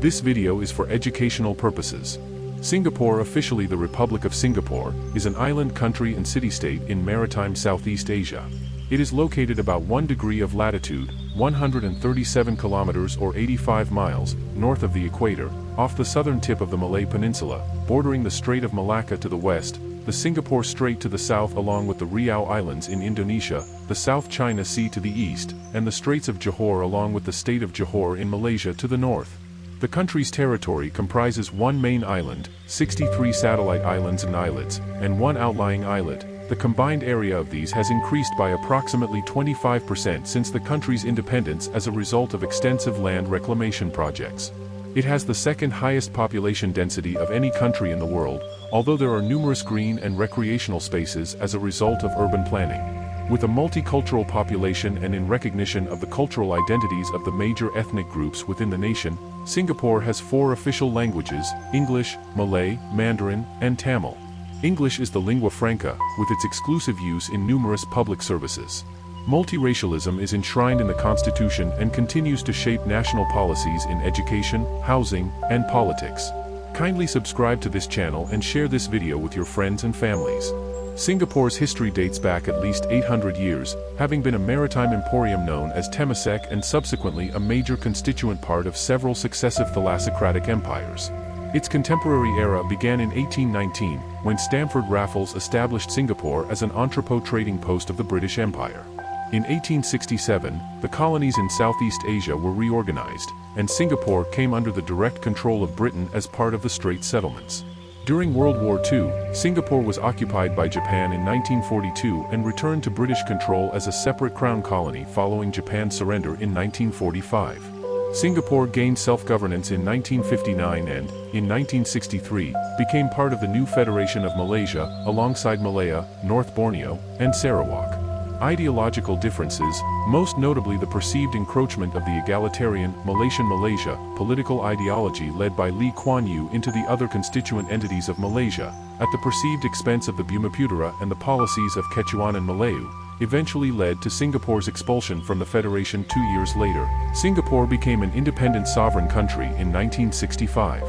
This video is for educational purposes. Singapore, officially the Republic of Singapore, is an island country and city-state in maritime Southeast Asia. It is located about 1 degree of latitude, 137 kilometers or 85 miles, north of the equator, off the southern tip of the Malay Peninsula, bordering the Strait of Malacca to the west, the Singapore Strait to the south along with the Riau Islands in Indonesia, the South China Sea to the east, and the Straits of Johor along with the state of Johor in Malaysia to the north. The country's territory comprises one main island, 63 satellite islands and islets, and one outlying islet. The combined area of these has increased by approximately 25% since the country's independence as a result of extensive land reclamation projects. It has the second highest population density of any country in the world, although there are numerous green and recreational spaces as a result of urban planning. With a multicultural population and in recognition of the cultural identities of the major ethnic groups within the nation, Singapore has 4 official languages: English, Malay, Mandarin, and Tamil. English is the lingua franca, with its exclusive use in numerous public services. Multiracialism is enshrined in the Constitution and continues to shape national policies in education, housing, and politics. Kindly subscribe to this channel and share this video with your friends and families. Singapore's history dates back at least 800 years, having been a maritime emporium known as Temasek and subsequently a major constituent part of several successive thalassocratic empires. Its contemporary era began in 1819, when Stamford Raffles established Singapore as an entrepot trading post of the British Empire. In 1867, the colonies in Southeast Asia were reorganized, and Singapore came under the direct control of Britain as part of the Straits Settlements. During World War II, Singapore was occupied by Japan in 1942 and returned to British control as a separate crown colony following Japan's surrender in 1945. Singapore gained self-governance in 1959 and, in 1963, became part of the new Federation of Malaysia, alongside Malaya, North Borneo, and Sarawak. Ideological differences, most notably the perceived encroachment of the egalitarian Malaysian Malaysia political ideology led by Lee Kuan Yew into the other constituent entities of Malaysia, at the perceived expense of the Bumiputera and the policies of Kechuanan Melayu, eventually led to Singapore's expulsion from the Federation 2 years later. Singapore became an independent sovereign country in 1965.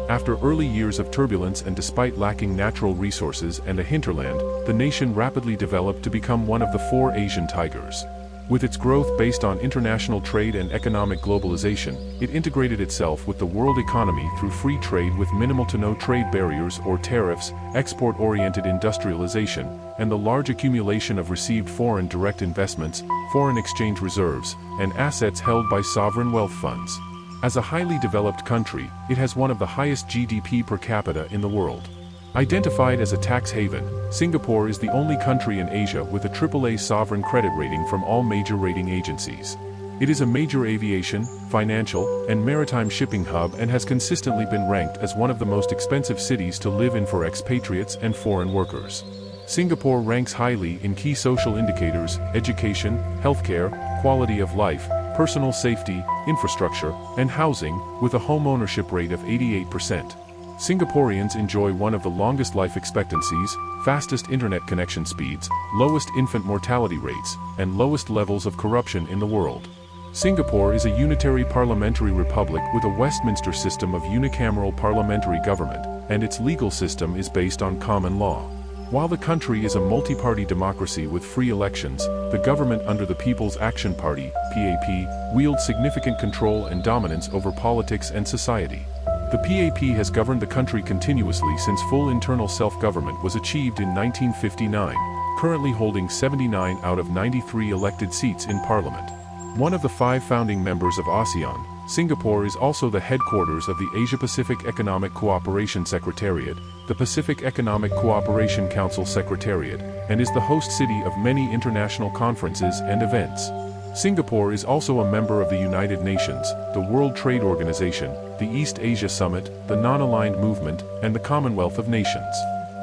After early years of turbulence and despite lacking natural resources and a hinterland, the nation rapidly developed to become one of the 4 Asian tigers. With its growth based on international trade and economic globalization, it integrated itself with the world economy through free trade with minimal to no trade barriers or tariffs, export-oriented industrialization, and the large accumulation of received foreign direct investments, foreign exchange reserves, and assets held by sovereign wealth funds. As a highly developed country, it has one of the highest GDP per capita in the world. Identified as a tax haven, Singapore is the only country in Asia with a AAA sovereign credit rating from all major rating agencies. It is a major aviation, financial, and maritime shipping hub and has consistently been ranked as one of the most expensive cities to live in for expatriates and foreign workers. Singapore ranks highly in key social indicators: education, healthcare, quality of life, personal safety, infrastructure, and housing, with a home ownership rate of 88%. Singaporeans enjoy one of the longest life expectancies, fastest internet connection speeds, lowest infant mortality rates, and lowest levels of corruption in the world. Singapore is a unitary parliamentary republic with a Westminster system of unicameral parliamentary government, and its legal system is based on common law. While the country is a multi-party democracy with free elections, the government under the People's Action Party, PAP, wields significant control and dominance over politics and society. The PAP has governed the country continuously since full internal self-government was achieved in 1959, currently holding 79 out of 93 elected seats in parliament. One of the 5 founding members of ASEAN, Singapore is also the headquarters of the Asia-Pacific Economic Cooperation Secretariat, the Pacific Economic Cooperation Council Secretariat, and is the host city of many international conferences and events. Singapore is also a member of the United Nations, the World Trade Organization, the East Asia Summit, the Non-Aligned Movement, and the Commonwealth of Nations.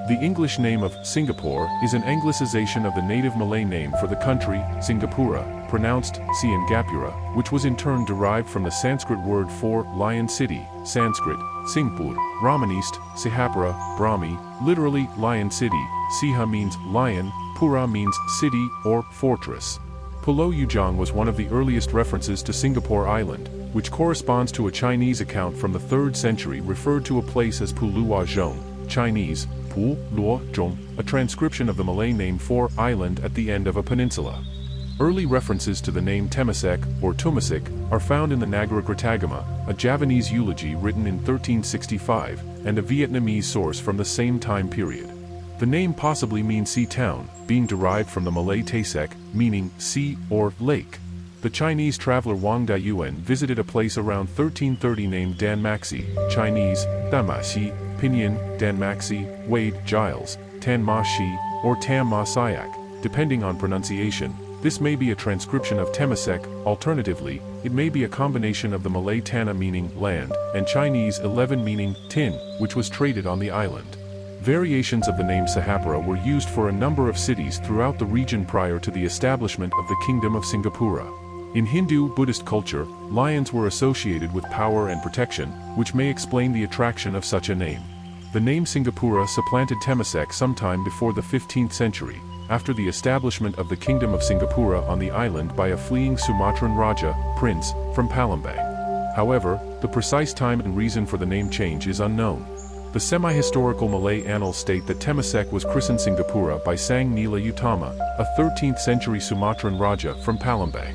The English name of Singapore is an anglicization of the native Malay name for the country, Singapura, pronounced Siangapura, which was in turn derived from the Sanskrit word for lion city, Sanskrit, Singpur, Ramanist, Sihapura, Brahmi, literally lion city. Siha means lion, Pura means city or fortress. Pulau Ujang was one of the earliest references to Singapore Island, which corresponds to a Chinese account from the 3rd century referred to a place as Puluwa Zhong, Chinese, Pu Luo Zhong, a transcription of the Malay name for island at the end of a peninsula. Early references to the name Temasek, or Tumasik, are found in the Nagara Kritagama, a Javanese eulogy written in 1365, and a Vietnamese source from the same time period. The name possibly means sea town, being derived from the Malay Tasek, meaning sea or lake. The Chinese traveler Wang Dayuan visited a place around 1330 named Dan Maxi, Chinese, Damaxi, Pinyin, Dan Maxi, Wade, Giles, Tan Ma Shi, or Tam Ma Sayak, depending on pronunciation. This may be a transcription of Temasek. Alternatively, it may be a combination of the Malay Tana meaning land, and Chinese 11 meaning tin, which was traded on the island. Variations of the name Sahapura were used for a number of cities throughout the region prior to the establishment of the Kingdom of Singapura. In Hindu-Buddhist culture, lions were associated with power and protection, which may explain the attraction of such a name. The name Singapura supplanted Temasek sometime before the 15th century, after the establishment of the Kingdom of Singapura on the island by a fleeing Sumatran Raja, prince, from Palembang. However, the precise time and reason for the name change is unknown. The semi-historical Malay annals state that Temasek was christened Singapura by Sang Nila Utama, a 13th century Sumatran Raja from Palembang.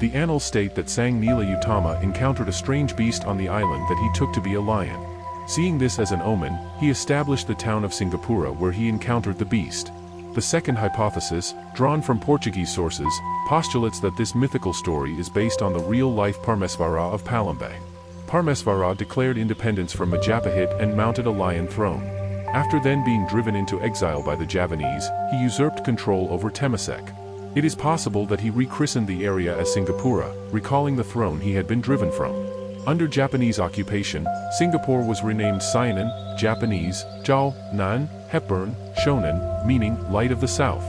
The annals state that Sang Nila Utama encountered a strange beast on the island that he took to be a lion. Seeing this as an omen, he established the town of Singapura where he encountered the beast. The second hypothesis, drawn from Portuguese sources, postulates that this mythical story is based on the real-life Parmesvara of Palembang. Parmesvara declared independence from Majapahit and mounted a lion throne. After then being driven into exile by the Javanese, he usurped control over Temasek. It is possible that he rechristened the area as Singapura, recalling the throne he had been driven from. Under Japanese occupation, Singapore was renamed Sianan, Japanese, Jiao, Nan, Hepburn, Shonan, meaning Light of the South.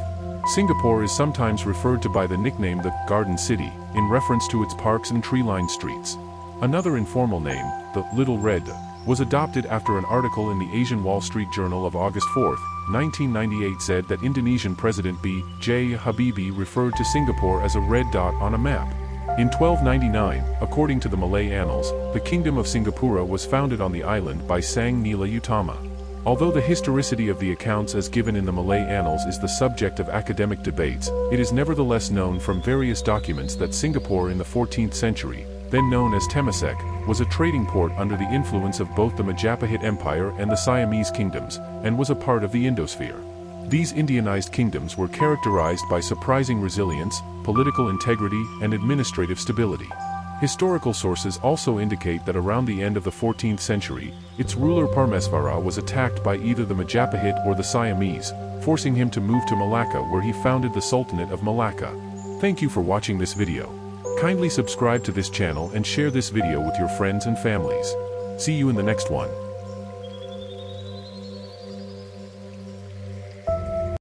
Singapore is sometimes referred to by the nickname the Garden City, in reference to its parks and tree-lined streets. Another informal name, the Little Red, was adopted after an article in the Asian Wall Street Journal of August 4, 1998 said that Indonesian President B.J. Habibie referred to Singapore as a red dot on a map. In 1299, according to the Malay annals, the Kingdom of Singapura was founded on the island by Sang Nila Utama. Although the historicity of the accounts as given in the Malay annals is the subject of academic debates, it is nevertheless known from various documents that Singapore in the 14th century, then known as Temasek, was a trading port under the influence of both the Majapahit Empire and the Siamese kingdoms, and was a part of the Indosphere. These Indianized kingdoms were characterized by surprising resilience, political integrity, and administrative stability. Historical sources also indicate that around the end of the 14th century, its ruler Parmesvara was attacked by either the Majapahit or the Siamese, forcing him to move to Malacca where he founded the Sultanate of Malacca. Thank you for watching this video. Kindly subscribe to this channel and share this video with your friends and families. See you in the next one.